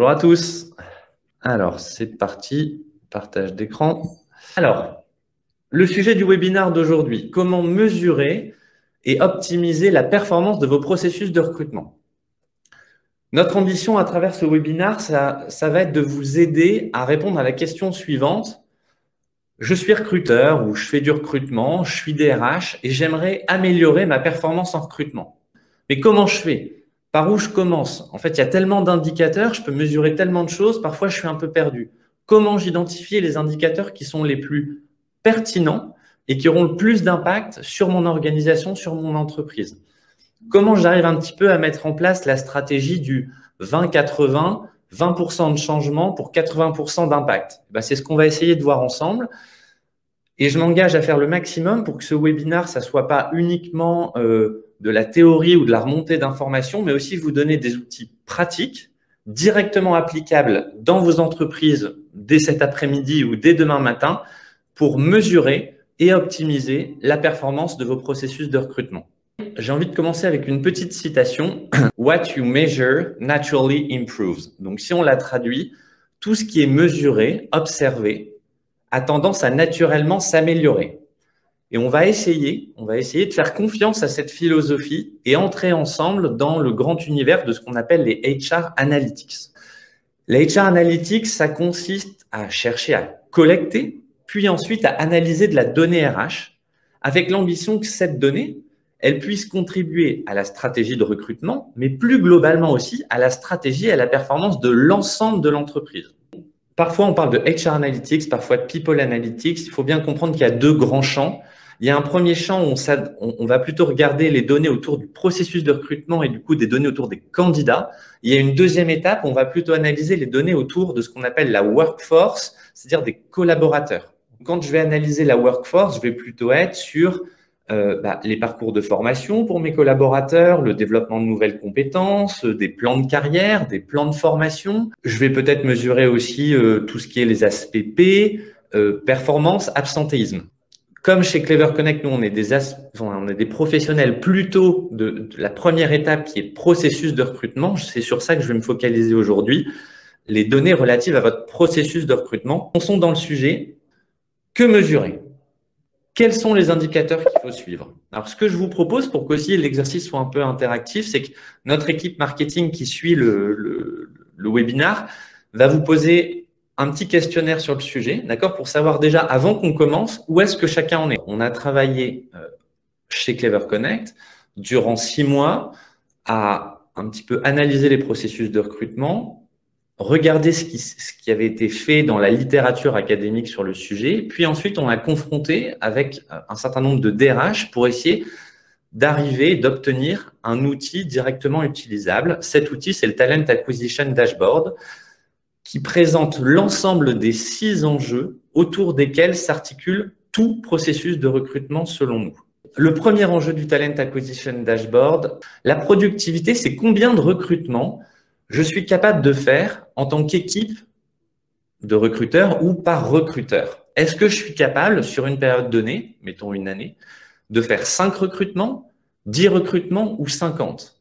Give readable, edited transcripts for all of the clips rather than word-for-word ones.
Bonjour à tous. Alors, c'est parti, partage d'écran. Alors, le sujet du webinaire d'aujourd'hui, comment mesurer et optimiser la performance de vos processus de recrutement. Notre ambition à travers ce webinaire, ça va être de vous aider à répondre à la question suivante. Je suis recruteur ou je fais du recrutement, je suis DRH et j'aimerais améliorer ma performance en recrutement. Mais comment je fais ? Par où je commence? En fait, il y a tellement d'indicateurs, je peux mesurer tellement de choses, parfois je suis un peu perdu. Comment j'identifier les indicateurs qui sont les plus pertinents et qui auront le plus d'impact sur mon organisation, sur mon entreprise? Comment j'arrive un petit peu à mettre en place la stratégie du 20-80, 20% de changement pour 80% d'impact? C'est ce qu'on va essayer de voir ensemble. Et je m'engage à faire le maximum pour que ce webinaire, ça ne soit pas uniquement de la théorie ou de la remontée d'informations, mais aussi vous donner des outils pratiques, directement applicables dans vos entreprises dès cet après-midi ou dès demain matin pour mesurer et optimiser la performance de vos processus de recrutement. J'ai envie de commencer avec une petite citation. « What you measure naturally improves ». Donc, si on la traduit, tout ce qui est mesuré, observé, a tendance à naturellement s'améliorer. Et on va essayer de faire confiance à cette philosophie et entrer ensemble dans le grand univers de ce qu'on appelle les HR Analytics. Les HR Analytics, ça consiste à chercher à collecter, puis ensuite à analyser de la donnée RH, avec l'ambition que cette donnée, elle puisse contribuer à la stratégie de recrutement, mais plus globalement aussi à la stratégie et à la performance de l'ensemble de l'entreprise. Parfois, on parle de HR Analytics, parfois de People Analytics. Il faut bien comprendre qu'il y a deux grands champs. Il y a un premier champ où on va plutôt regarder les données autour du processus de recrutement et du coup des données autour des candidats. Il y a une deuxième étape où on va plutôt analyser les données autour de ce qu'on appelle la workforce, c'est-à-dire des collaborateurs. Quand je vais analyser la workforce, je vais plutôt être sur les parcours de formation pour mes collaborateurs, le développement de nouvelles compétences, des plans de carrière, des plans de formation. Je vais peut-être mesurer aussi tout ce qui est les aspects P, performance, absentéisme. Comme chez Clever Connect, nous, on est des professionnels plutôt de la première étape qui est processus de recrutement. C'est sur ça que je vais me focaliser aujourd'hui. Les données relatives à votre processus de recrutement. On sont dans le sujet. Que mesurer ? Quels sont les indicateurs qu'il faut suivre? Alors, ce que je vous propose pour qu'aussi l'exercice soit un peu interactif, c'est que notre équipe marketing qui suit le webinaire va vous poser un petit questionnaire sur le sujet, d'accord, pour savoir déjà, avant qu'on commence, où est-ce que chacun en est. On a travaillé chez Clever Connect durant 6 mois à un petit peu analyser les processus de recrutement, regarder ce qui avait été fait dans la littérature académique sur le sujet, puis ensuite on a confronté avec un certain nombre de DRH pour essayer d'arriver, d'obtenir un outil directement utilisable. Cet outil, c'est le Talent Acquisition Dashboard, qui présente l'ensemble des 6 enjeux autour desquels s'articule tout processus de recrutement selon nous. Le premier enjeu du Talent Acquisition Dashboard, la productivité, c'est combien de recrutements je suis capable de faire en tant qu'équipe de recruteurs ou par recruteur. Est-ce que je suis capable, sur une période donnée, mettons une année, de faire 5 recrutements, 10 recrutements ou 50?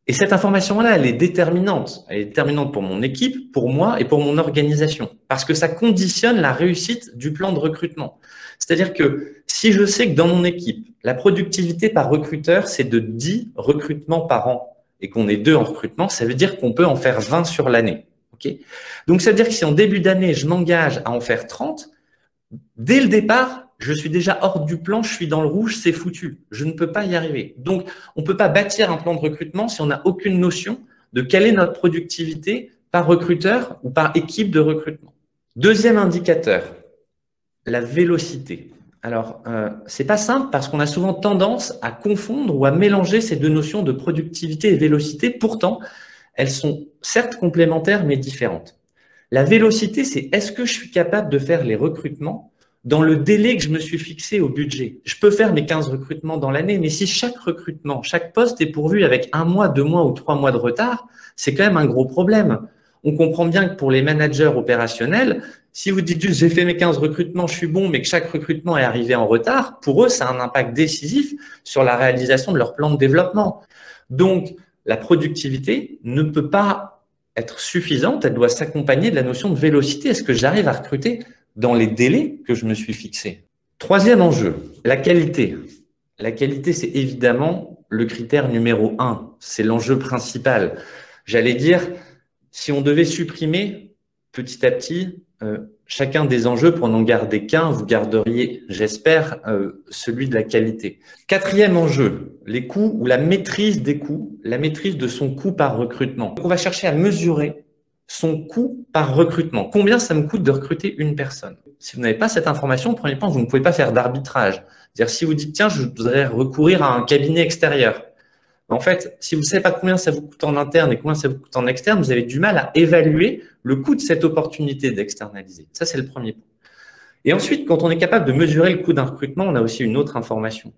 Et cette information-là, elle est déterminante. Elle est déterminante pour mon équipe, pour moi et pour mon organisation. Parce que ça conditionne la réussite du plan de recrutement. C'est-à-dire que si je sais que dans mon équipe, la productivité par recruteur, c'est de 10 recrutements par an, et qu'on est 2 en recrutement, ça veut dire qu'on peut en faire 20 sur l'année. Okay, donc, ça veut dire que si en début d'année, je m'engage à en faire 30, dès le départ, je suis déjà hors du plan, je suis dans le rouge, c'est foutu. Je ne peux pas y arriver. Donc, on ne peut pas bâtir un plan de recrutement si on n'a aucune notion de quelle est notre productivité par recruteur ou par équipe de recrutement. Deuxième indicateur, la vélocité. Alors, c'est pas simple parce qu'on a souvent tendance à confondre ou à mélanger ces deux notions de productivité et vélocité. Pourtant, elles sont certes complémentaires mais différentes. La vélocité, c'est est-ce que je suis capable de faire les recrutements dans le délai que je me suis fixé au budget? Je peux faire mes 15 recrutements dans l'année, mais si chaque recrutement, chaque poste est pourvu avec 1 mois, 2 mois ou 3 mois de retard, c'est quand même un gros problème. On comprend bien que pour les managers opérationnels, si vous dites juste « j'ai fait mes 15 recrutements, je suis bon », mais que chaque recrutement est arrivé en retard, pour eux, ça a un impact décisif sur la réalisation de leur plan de développement. Donc, la productivité ne peut pas être suffisante, elle doit s'accompagner de la notion de vélocité. Est-ce que j'arrive à recruter dans les délais que je me suis fixés? Troisième enjeu, la qualité. La qualité, c'est évidemment le critère numéro 1. C'est l'enjeu principal. J'allais dire, si on devait supprimer petit à petit chacun des enjeux pour n'en garder qu'un, vous garderiez, j'espère, celui de la qualité. Quatrième enjeu, les coûts ou la maîtrise des coûts, la maîtrise de son coût par recrutement. Donc, on va chercher à mesurer son coût par recrutement. Combien ça me coûte de recruter une personne? Si vous n'avez pas cette information, au premier point, vous ne pouvez pas faire d'arbitrage. C'est-à-dire, si vous dites, tiens, je voudrais recourir à un cabinet extérieur. En fait, si vous ne savez pas combien ça vous coûte en interne et combien ça vous coûte en externe, vous avez du mal à évaluer le coût de cette opportunité d'externaliser. Ça, c'est le premier point. Et ensuite, quand on est capable de mesurer le coût d'un recrutement, on a aussi une autre information.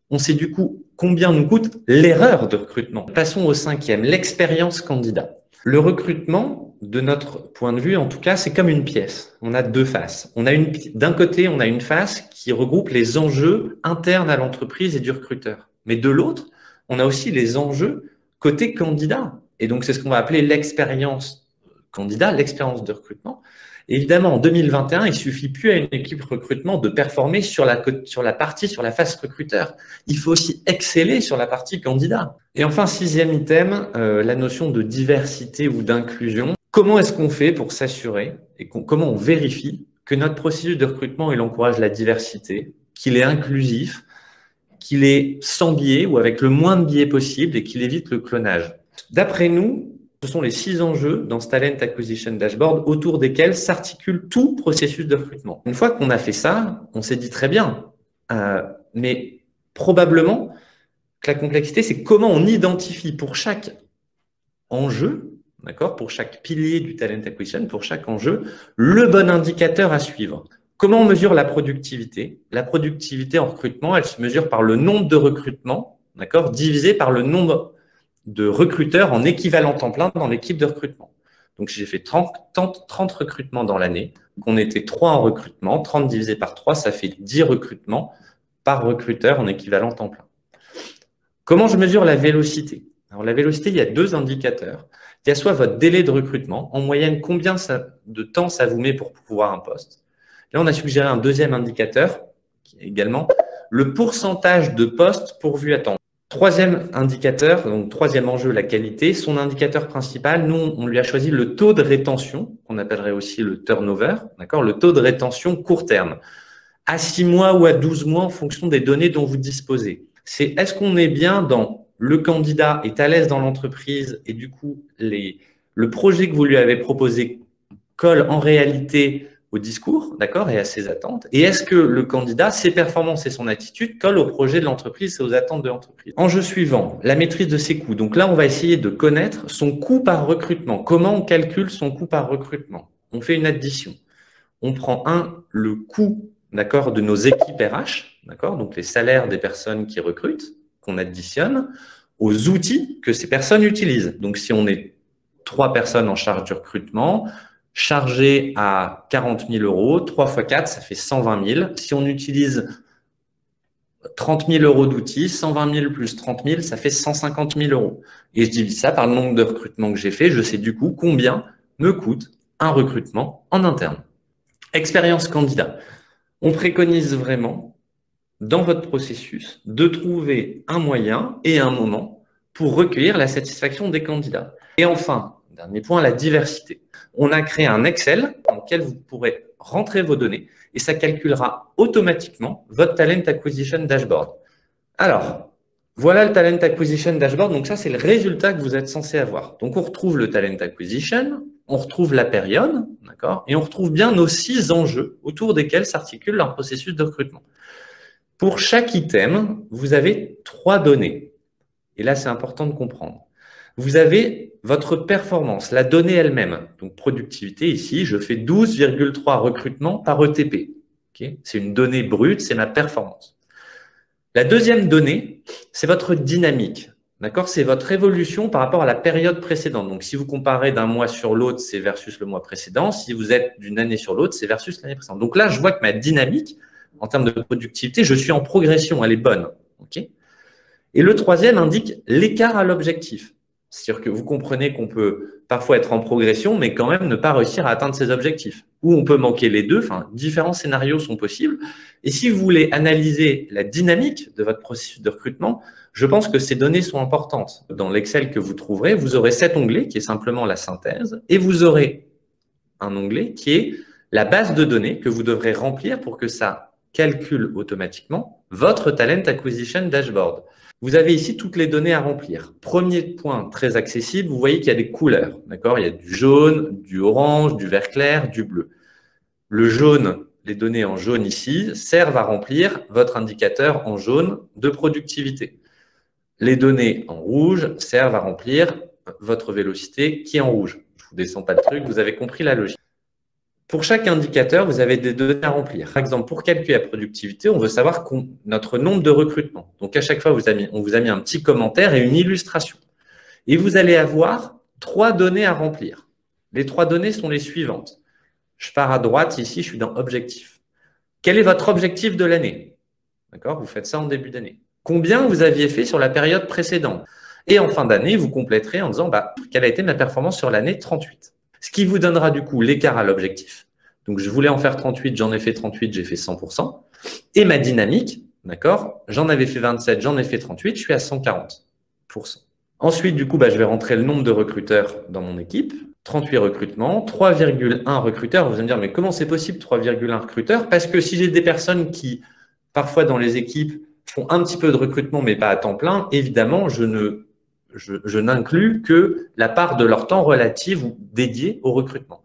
On sait du coup combien nous coûte l'erreur de recrutement. Passons au cinquième, l'expérience candidat. Le recrutement, de notre point de vue, en tout cas, c'est comme une pièce. On a deux faces. D'un côté, on a une face qui regroupe les enjeux internes à l'entreprise et du recruteur. Mais de l'autre, on a aussi les enjeux côté candidat. Et donc, c'est ce qu'on va appeler l'expérience candidat, l'expérience de recrutement. Et évidemment, en 2021, il suffit plus à une équipe recrutement de performer sur la face recruteur. Il faut aussi exceller sur la partie candidat. Et enfin, sixième item, la notion de diversité ou d'inclusion. Comment est-ce qu'on fait pour s'assurer et comment on vérifie que notre processus de recrutement, il encourage la diversité, qu'il est inclusif, qu'il est sans biais ou avec le moins de biais possible et qu'il évite le clonage. D'après nous, ce sont les 6 enjeux dans ce Talent Acquisition Dashboard autour desquels s'articule tout processus de recrutement. Une fois qu'on a fait ça, on s'est dit très bien, mais probablement que la complexité, c'est comment on identifie pour chaque enjeu, d'accord, pour chaque pilier du Talent Acquisition, pour chaque enjeu, le bon indicateur à suivre. Comment on mesure la productivité? La productivité en recrutement, elle se mesure par le nombre de recrutements, d'accord, divisé par le nombre de recruteurs en équivalent temps plein dans l'équipe de recrutement. Donc, j'ai fait 30 recrutements dans l'année. On était 3 en recrutement. 30 divisé par 3, ça fait 10 recrutements par recruteur en équivalent temps plein. Comment je mesure la vélocité? Alors, la vélocité, il y a 2 indicateurs. Il y a soit votre délai de recrutement, en moyenne, combien de temps ça vous met pour pouvoir un poste. Là, on a suggéré un deuxième indicateur, qui est également le pourcentage de postes pourvus à temps. Troisième indicateur, donc troisième enjeu, la qualité. Son indicateur principal, nous, on lui a choisi le taux de rétention, qu'on appellerait aussi le turnover, d'accord, le taux de rétention court terme, à 6 mois ou à 12 mois en fonction des données dont vous disposez. C'est est-ce qu'on est bien dans le candidat est à l'aise dans l'entreprise et du coup, le projet que vous lui avez proposé colle en réalité au discours, d'accord, et à ses attentes. Et est-ce que le candidat, ses performances et son attitude collent au projet de l'entreprise et aux attentes de l'entreprise? Enjeu suivant, la maîtrise de ses coûts. Donc là, on va essayer de connaître son coût par recrutement. Comment on calcule son coût par recrutement? On fait une addition. On prend le coût, d'accord, de nos équipes RH, d'accord, donc les salaires des personnes qui recrutent, qu'on additionne aux outils que ces personnes utilisent. Donc, si on est 3 personnes en charge du recrutement, chargé à 40 000 euros, 3 x 4, ça fait 120 000. Si on utilise 30 000 euros d'outils, 120 000 plus 30 000, ça fait 150 000 euros. Et je divise ça par le nombre de recrutements que j'ai fait. Je sais du coup combien me coûte un recrutement en interne. Expérience candidat. On préconise vraiment, dans votre processus, de trouver un moyen et un moment pour recueillir la satisfaction des candidats. Et enfin, dernier point, la diversité. On a créé un Excel dans lequel vous pourrez rentrer vos données et ça calculera automatiquement votre Talent Acquisition Dashboard. Alors, voilà le Talent Acquisition Dashboard. Donc ça, c'est le résultat que vous êtes censé avoir. Donc, on retrouve le Talent Acquisition, on retrouve la période, d'accord, et on retrouve bien nos 6 enjeux autour desquels s'articule leur processus de recrutement. Pour chaque item, vous avez 3 données. Et là, c'est important de comprendre. Vous avez votre performance, la donnée elle-même. Donc, productivité, ici, je fais 12,3 recrutements par ETP. Okay, c'est une donnée brute, c'est ma performance. La deuxième donnée, c'est votre dynamique. D'accord, c'est votre évolution par rapport à la période précédente. Donc, si vous comparez d'un mois sur l'autre, c'est versus le mois précédent. Si vous êtes d'une année sur l'autre, c'est versus l'année précédente. Donc là, je vois que ma dynamique, en termes de productivité, je suis en progression, elle est bonne. Okay, et le troisième indique l'écart à l'objectif. C'est-à-dire que vous comprenez qu'on peut parfois être en progression, mais quand même ne pas réussir à atteindre ses objectifs. Ou on peut manquer les deux, enfin, différents scénarios sont possibles. Et si vous voulez analyser la dynamique de votre processus de recrutement, je pense que ces données sont importantes. Dans l'Excel que vous trouverez, vous aurez cet onglet qui est simplement la synthèse, et vous aurez un onglet qui est la base de données que vous devrez remplir pour que ça calcule automatiquement votre Talent Acquisition Dashboard. Vous avez ici toutes les données à remplir. Premier point très accessible, vous voyez qu'il y a des couleurs. D'accord ? Il y a du jaune, du orange, du vert clair, du bleu. Le jaune, les données en jaune ici, servent à remplir votre indicateur en jaune de productivité. Les données en rouge servent à remplir votre vélocité qui est en rouge. Je ne vous descends pas le truc, vous avez compris la logique. Pour chaque indicateur, vous avez des données à remplir. Par exemple, pour calculer la productivité, on veut savoir notre nombre de recrutements. Donc, à chaque fois, on vous a mis un petit commentaire et une illustration. Et vous allez avoir 3 données à remplir. Les 3 données sont les suivantes. Je pars à droite ici, je suis dans Objectif. Quel est votre objectif de l'année? D'accord? Vous faites ça en début d'année. Combien vous aviez fait sur la période précédente? Et en fin d'année, vous compléterez en disant quelle a été ma performance sur l'année 38. Ce qui vous donnera du coup l'écart à l'objectif. Donc, je voulais en faire 38, j'en ai fait 38, j'ai fait 100%. Et ma dynamique, d'accord, j'en avais fait 27, j'en ai fait 38, je suis à 140%. Ensuite, du coup, je vais rentrer le nombre de recruteurs dans mon équipe. 38 recrutements, 3,1 recruteurs. Vous allez me dire, mais comment c'est possible 3,1 recruteurs? Parce que si j'ai des personnes qui, parfois dans les équipes, font un petit peu de recrutement, mais pas à temps plein, évidemment, je n'inclus que la part de leur temps relative ou dédiée au recrutement.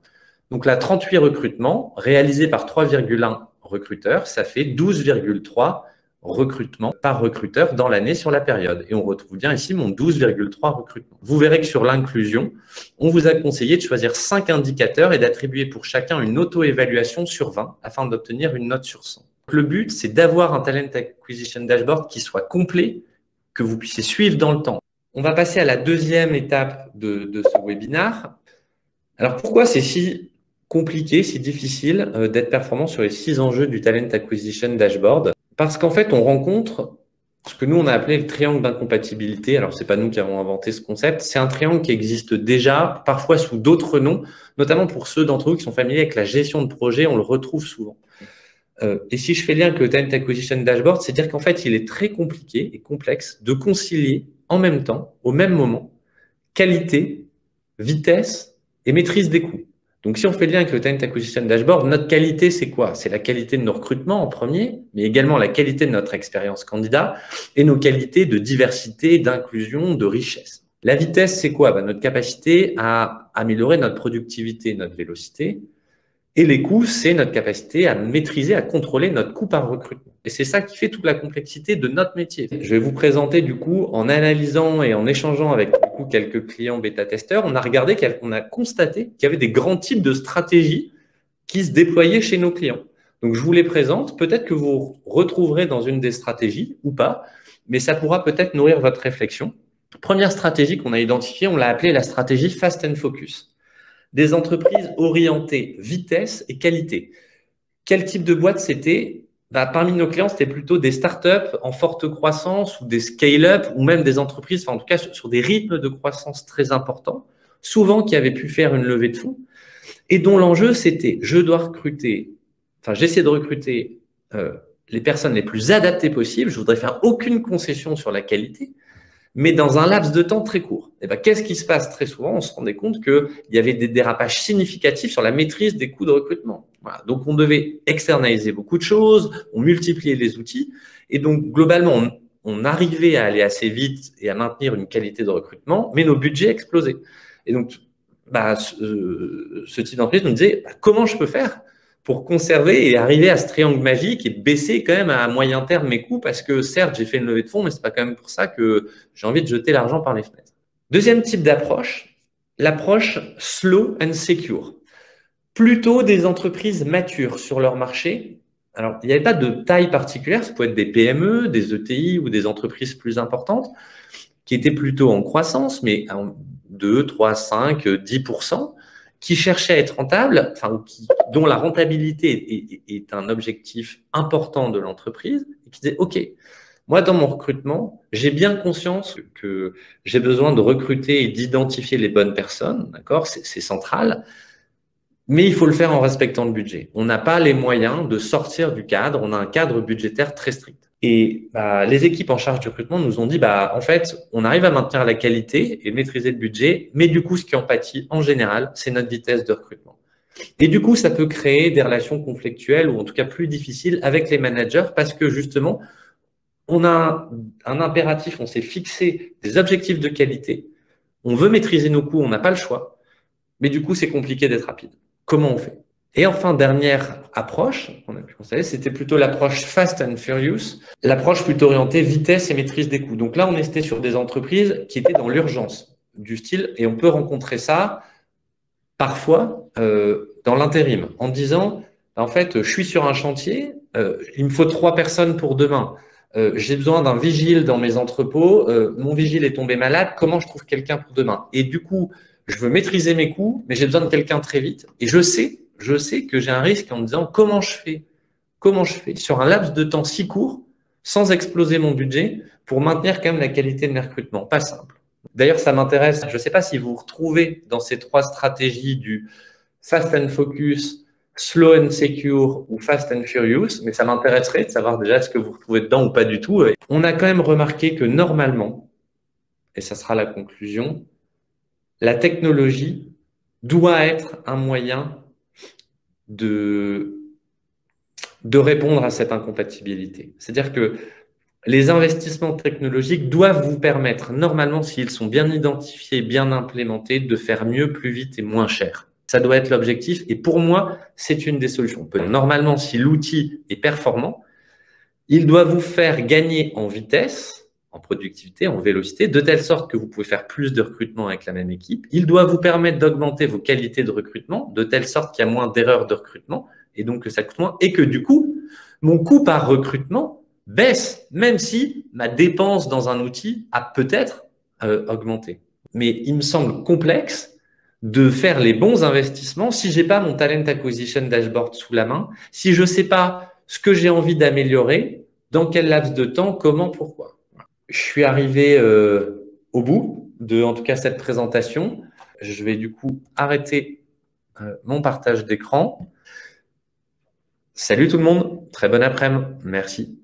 Donc là, 38 recrutements réalisés par 3,1 recruteurs, ça fait 12,3 recrutements par recruteur dans l'année sur la période. Et on retrouve bien ici mon 12,3 recrutements. Vous verrez que sur l'inclusion, on vous a conseillé de choisir 5 indicateurs et d'attribuer pour chacun une auto-évaluation sur 20 afin d'obtenir une note sur 100. Donc, le but, c'est d'avoir un Talent Acquisition Dashboard qui soit complet, que vous puissiez suivre dans le temps. On va passer à la deuxième étape de ce webinaire. Alors, pourquoi c'est si compliqué, si difficile d'être performant sur les 6 enjeux du Talent Acquisition Dashboard? Parce qu'en fait, on rencontre ce que nous, on a appelé le triangle d'incompatibilité. Alors, c'est pas nous qui avons inventé ce concept. C'est un triangle qui existe déjà, parfois sous d'autres noms, notamment pour ceux d'entre vous qui sont familiers avec la gestion de projet, on le retrouve souvent. Et si je fais lien avec le Talent Acquisition Dashboard, c'est dire qu'en fait, il est très compliqué et complexe de concilier en même temps, au même moment, qualité, vitesse et maîtrise des coûts. Donc, si on fait le lien avec le Talent Acquisition Dashboard, notre qualité, c'est quoi? C'est la qualité de nos recrutements en premier, mais également la qualité de notre expérience candidat et nos qualités de diversité, d'inclusion, de richesse. La vitesse, c'est quoi? Notre capacité à améliorer notre productivité, notre vélocité. Et les coûts, c'est notre capacité à maîtriser, à contrôler notre coût par recrutement. Et c'est ça qui fait toute la complexité de notre métier. Je vais vous présenter du coup, en analysant et en échangeant avec du coup, quelques clients bêta-testeurs, on a constaté qu'il y avait des grands types de stratégies qui se déployaient chez nos clients. Donc, je vous les présente. Peut-être que vous retrouverez dans une des stratégies ou pas, mais ça pourra peut-être nourrir votre réflexion. Première stratégie qu'on a identifiée, on l'a appelée la stratégie Fast and Focus. Des entreprises orientées vitesse et qualité. Quel type de boîte c'était? Parmi nos clients, c'était plutôt des startups en forte croissance ou des scale-up ou même des entreprises, en tout cas sur des rythmes de croissance très importants, souvent qui avaient pu faire une levée de fonds et dont l'enjeu c'était j'essaie de recruter les personnes les plus adaptées possibles. Je voudrais faire aucune concession sur la qualité, mais dans un laps de temps très court. Qu'est-ce qui se passe très souvent? On se rendait compte qu'il y avait des dérapages significatifs sur la maîtrise des coûts de recrutement. Voilà. Donc, on devait externaliser beaucoup de choses, on multipliait les outils. Et donc, globalement, on arrivait à aller assez vite et à maintenir une qualité de recrutement, mais nos budgets explosaient. Et donc, ce type d'entreprise nous disait comment je peux faire pour conserver et arriver à ce triangle magique et baisser quand même à moyen terme mes coûts parce que certes, j'ai fait une levée de fonds, mais c'est pas quand même pour ça que j'ai envie de jeter l'argent par les fenêtres. Deuxième type d'approche, l'approche slow and secure. Plutôt des entreprises matures sur leur marché. Alors, il n'y avait pas de taille particulière, ça pouvait être des PME, des ETI ou des entreprises plus importantes qui étaient plutôt en croissance, mais en 2, 3, 5, 10%. Qui cherchaient à être rentables, dont la rentabilité est un objectif important de l'entreprise, et qui disaient, OK, Moi, dans mon recrutement, j'ai bien conscience que j'ai besoin de recruter et d'identifier les bonnes personnes, d'accord? C'est central. Mais il faut le faire en respectant le budget. On n'a pas les moyens de sortir du cadre. On a un cadre budgétaire très strict. Et les équipes en charge du recrutement nous ont dit, en fait, on arrive à maintenir la qualité et maîtriser le budget, mais du coup, ce qui en pâtit en général, c'est notre vitesse de recrutement. Et du coup, ça peut créer des relations conflictuelles ou en tout cas plus difficiles avec les managers parce que justement, on a un impératif, on s'est fixé des objectifs de qualité, on veut maîtriser nos coûts, on n'a pas le choix, mais du coup, c'est compliqué d'être rapide. Comment on fait? Et enfin, dernière approche qu'on a pu constater, c'était plutôt l'approche Fast and Furious, l'approche plutôt orientée vitesse et maîtrise des coûts. Donc là, on était sur des entreprises qui étaient dans l'urgence du style, et on peut rencontrer ça parfois dans l'intérim, en disant, en fait, je suis sur un chantier, il me faut 3 personnes pour demain. J'ai besoin d'un vigile dans mes entrepôts, mon vigile est tombé malade, comment je trouve quelqu'un pour demain? Et du coup, je veux maîtriser mes coûts, mais j'ai besoin de quelqu'un très vite. Et je sais que j'ai un risque en me disant comment je fais sur un laps de temps si court, sans exploser mon budget, pour maintenir quand même la qualité de mes recrutements. Pas simple. D'ailleurs, ça m'intéresse. Je ne sais pas si vous vous retrouvez dans ces 3 stratégies du Fast and Focus, Slow and Secure ou Fast and Furious, mais ça m'intéresserait de savoir déjà ce que vous retrouvez dedans ou pas du tout. On a quand même remarqué que normalement, et ça sera la conclusion, la technologie doit être un moyen de répondre à cette incompatibilité. C'est-à-dire que les investissements technologiques doivent vous permettre, normalement, s'ils sont bien identifiés, bien implémentés, de faire mieux, plus vite et moins cher. Ça doit être l'objectif. Et pour moi, c'est une des solutions. Normalement, si l'outil est performant, il doit vous faire gagner en vitesse, en productivité, en vélocité, de telle sorte que vous pouvez faire plus de recrutement avec la même équipe. Il doit vous permettre d'augmenter vos qualités de recrutement, de telle sorte qu'il y a moins d'erreurs de recrutement, et donc que ça coûte moins, et que du coup, mon coût par recrutement baisse, même si ma dépense dans un outil a peut-être augmenté. Mais il me semble complexe de faire les bons investissements si j'ai pas mon talent acquisition dashboard sous la main, si je sais pas ce que j'ai envie d'améliorer, dans quel laps de temps, comment, pourquoi. Je suis arrivé au bout de, en tout cas, cette présentation. Je vais du coup arrêter mon partage d'écran. Salut tout le monde, très bon après-midi, merci.